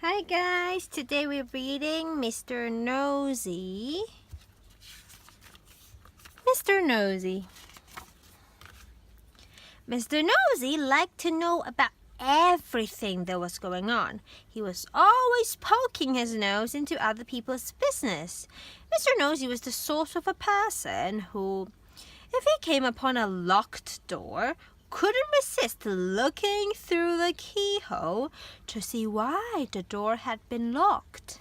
Hi guys, today we're reading Mr. Nosey. Mr. Nosey. Mr. Nosey liked to know about everything that was going on. He was always poking his nose into other people's business. Mr. Nosey was the sort of a person who, if he came upon a locked door, couldn't resist looking through the keyhole to see why the door had been locked.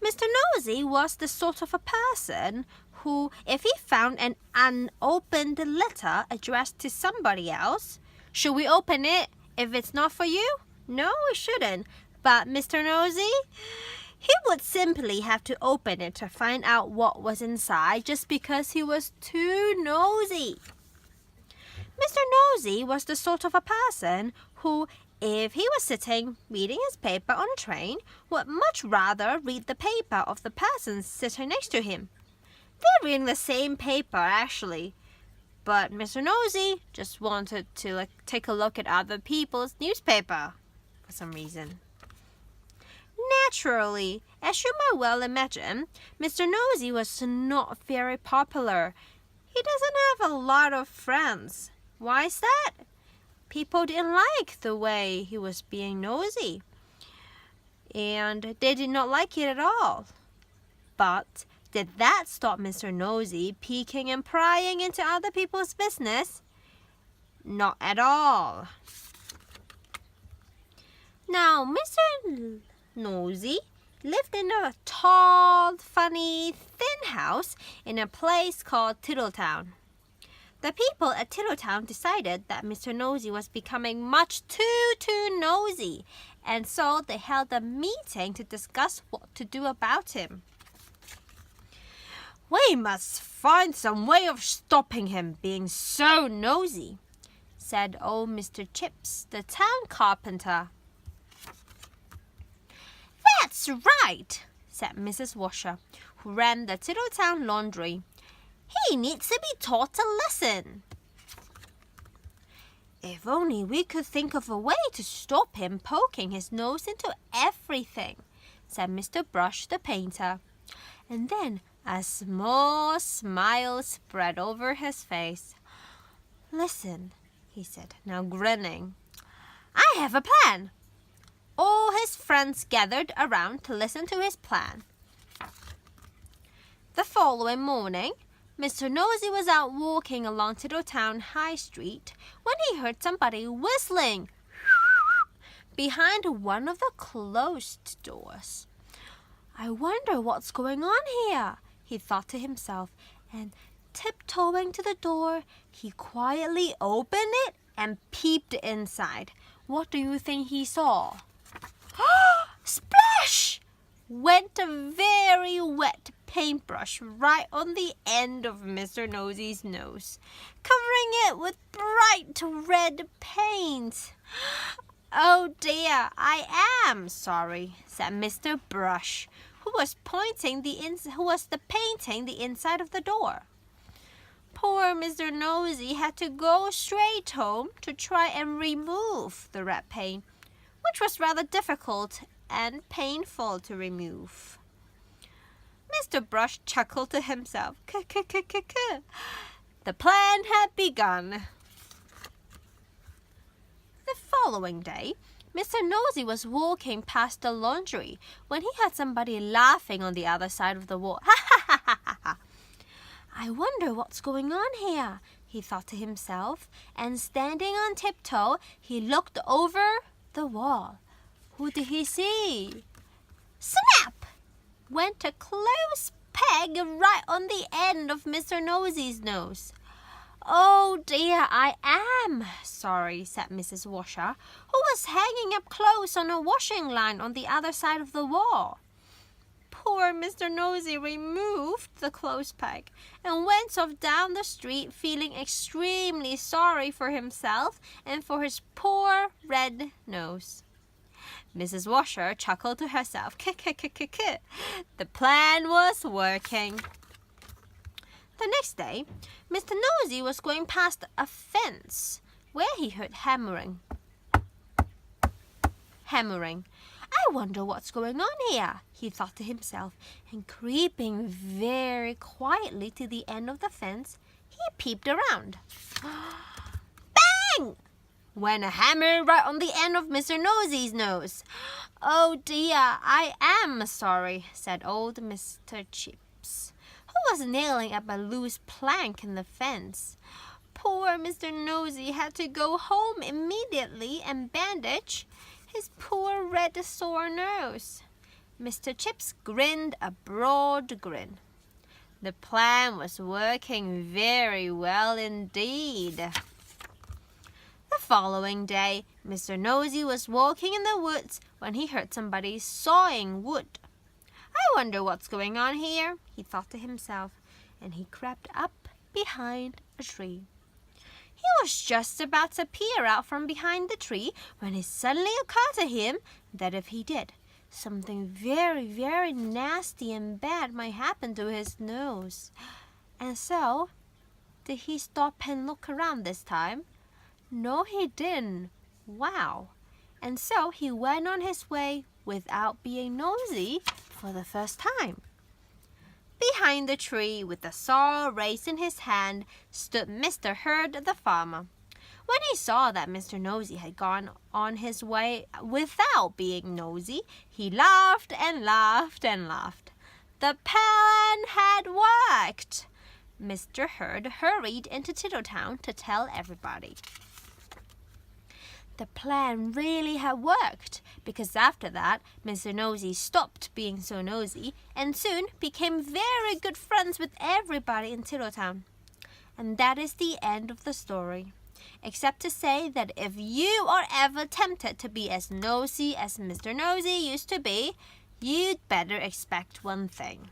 Mr. Nosey was the sort of a person who, if he found an unopened letter addressed to somebody else, should we open it if it's not for you? No, we shouldn't. But Mr. Nosey, he would simply have to open it to find out what was inside just because he was too nosy. Mr. Nosey was the sort of a person who, if he was sitting reading his paper on a train, would much rather read the paper of the person sitting next to him. They're reading the same paper, actually. But Mr. Nosey just wanted to take a look at other people's newspaper for some reason. Naturally, as you might well imagine, Mr. Nosey was not very popular. He doesn't have a lot of friends. Why is that? People didn't like the way he was being nosy, and they did not like it at all. But did that stop Mr. Nosey peeking and prying into other people's business? Not at all. Now, Mr. Nosey lived in a tall, funny, thin house in a place called Tiddletown. The people at Tiddletown decided that Mr. Nosey was becoming much too nosy, and so they held a meeting to discuss what to do about him. "We must find some way of stopping him being so nosy," said old Mr. Chips, the town carpenter. "That's right," said Mrs. Washer, who ran the Tiddletown laundry. "He needs to be taught a lesson." "If only we could think of a way to stop him poking his nose into everything," said Mr. Brush the painter. And then a small smile spread over his face. "Listen," he said, now grinning. "I have a plan." All his friends gathered around to listen to his plan. The following morning, Mr. Nosey was out walking along Tiddletown High Street when he heard somebody whistling behind one of the closed doors. "I wonder what's going on here," he thought to himself, and tiptoeing to the door, he quietly opened it and peeped inside. What do you think he saw? Splash! Went a very wet paintbrush right on the end of Mr. Nosey's nose, covering it with bright red paint. "Oh dear, I am sorry," said Mr. Brush, who was painting the inside of the door. Poor Mr. Nosey had to go straight home to try and remove the red paint, which was rather difficult and painful to remove. Mr. Brush chuckled to himself. The plan had begun. The following day, Mr. Nosey was walking past the laundry when he heard somebody laughing on the other side of the wall. "I wonder what's going on here," he thought to himself, and standing on tiptoe, he looked over the wall. Who did he see? Snap! Went a close peg right on the end of Mr. Nosey's nose. "Oh dear, I am sorry," said Mrs. Washer, who was hanging up clothes on a washing line on the other side of the wall. Poor Mr. Nosey removed the clothes peg and went off down the street feeling extremely sorry for himself and for his poor red nose. Mrs. Washer chuckled to herself. The plan was working. The next day, Mr. Nosey was going past a fence where he heard hammering. hammering. I wonder what's going on here, he thought to himself, and creeping very quietly to the end of the fence, he peeped around. Bang! Went a hammer right on the end of Mr. Nosey's nose. Oh dear, I am sorry, said old Mr. Chips, who was nailing up a loose plank in the fence. Poor Mr. Nosey had to go home immediately and bandage his poor red sore nose. Mr. Chips grinned a broad grin. The plan was working very well indeed. The following day, Mr. Nosey was walking in the woods when he heard somebody sawing wood. I wonder what's going on here, he thought to himself, and he crept up behind a tree. He was just about to peer out from behind the tree when it suddenly occurred to him that if he did, something very, very nasty and bad might happen to his nose. And so, did he stop and look around this time? No, he didn't. Wow. And so he went on his way without being nosy for the first time. Behind the tree, with the saw raised in his hand, stood Mr. Herd the farmer. When he saw that Mr. Nosey had gone on his way without being nosy, he laughed and laughed and laughed. The plan had worked! Mr. Herd hurried into Tiddletown to tell everybody. The plan really had worked, because after that, Mr. Nosey stopped being so nosy and soon became very good friends with everybody in Tiddletown. And that is the end of the story. Except to say that if you are ever tempted to be as nosy as Mr. Nosey used to be, you'd better expect one thing: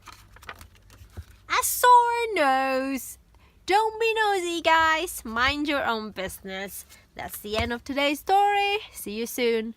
a sore nose. Don't be nosy, guys. Mind your own business. That's the end of today's story. See you soon.